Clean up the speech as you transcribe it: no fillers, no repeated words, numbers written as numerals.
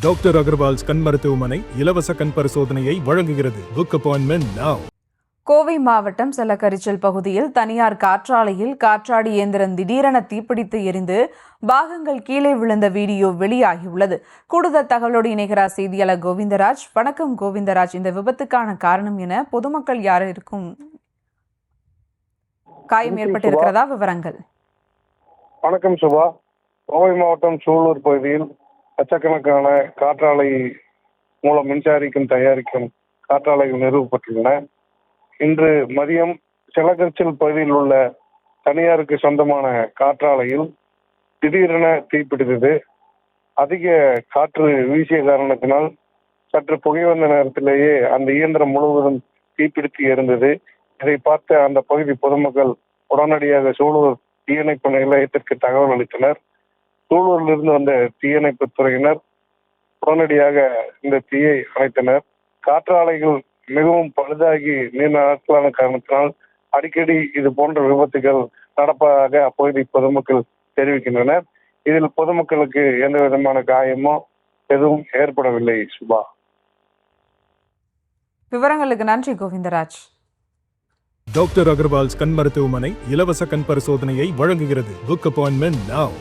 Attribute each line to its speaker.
Speaker 1: Doctor Agarwal's கண் மருத்துவமனை இலவச கண் பரிசோதனையை வழங்குகிறது. Book appointment now.
Speaker 2: கோவை மாவட்டம் செல்லக்கரிச்சல் பகுதியில் தனியார் காற்றாலையில் காற்றாடி இயந்திரம் திடீரென தீப்பிடித்து எரிந்து பாகங்கள் கீழே விழுந்த வீடியோ வெளியாகியுள்ளது. கூடுதல் தகவலோடு இணைகிறார் செய்தியாளர் கோவிந்தராஜ். வணக்கம் கோவிந்தராஜ், இந்த விபத்துக்கான காரணம் என? பொதுமக்கள் யாருக்கும் காயம் ஏற்பட்டிருக்கிறதா? விவரங்கள்.
Speaker 3: வணக்கம் சுபா. கோவை மாவட்டம் சூலூர் பகுதியில் லட்சக்கணக்கான காற்றாலை மூலம் மின்சாரிக்கும் தயாரிக்கும் காற்றாலைகள் நிறுவப்பட்டுள்ளன. இன்று மதியம் செல்லக்கரிச்சல் பகுதியில் உள்ள தனியாருக்கு சொந்தமான காற்றாலையில் திடீரென தீப்பிடித்தது. அதிக காற்று வீசிய காரணத்தினால் சற்று புகை வந்த நேரத்திலேயே அந்த இயந்திரம் முழுவதும் தீப்பிடித்து எரிந்தது. இதை பார்த்த அந்த பகுதி பொதுமக்கள் உடனடியாக சூலூர் தீயணைப்பு நிலையத்திற்கு தகவல் அளித்தனர். சூலூரிலிருந்து வந்த தீயணைப்பு துறையினர் உடனடியாக இந்த தீயை அணைத்தனர். காற்றாலைகள் மிகவும் பழுதாகி நீண்ட நாட்களான காரணத்தினால் அடிக்கடி இது போன்ற விபத்துகள் நடப்பதாக அப்பகுதி பொதுமக்கள் தெரிவிக்கின்றனர். இதில் பொதுமக்களுக்கு எந்த விதமான காயமோ எதுவும் ஏற்படவில்லை. சுபா,
Speaker 2: விவரங்களுக்கு நன்றி கோவிந்தராஜ்.
Speaker 1: டாக்டர் அகர்வால்ஸ் கண் மருத்துவமனை இலவச கண் பரிசோதனையை வழங்குகிறது. Book appointment now.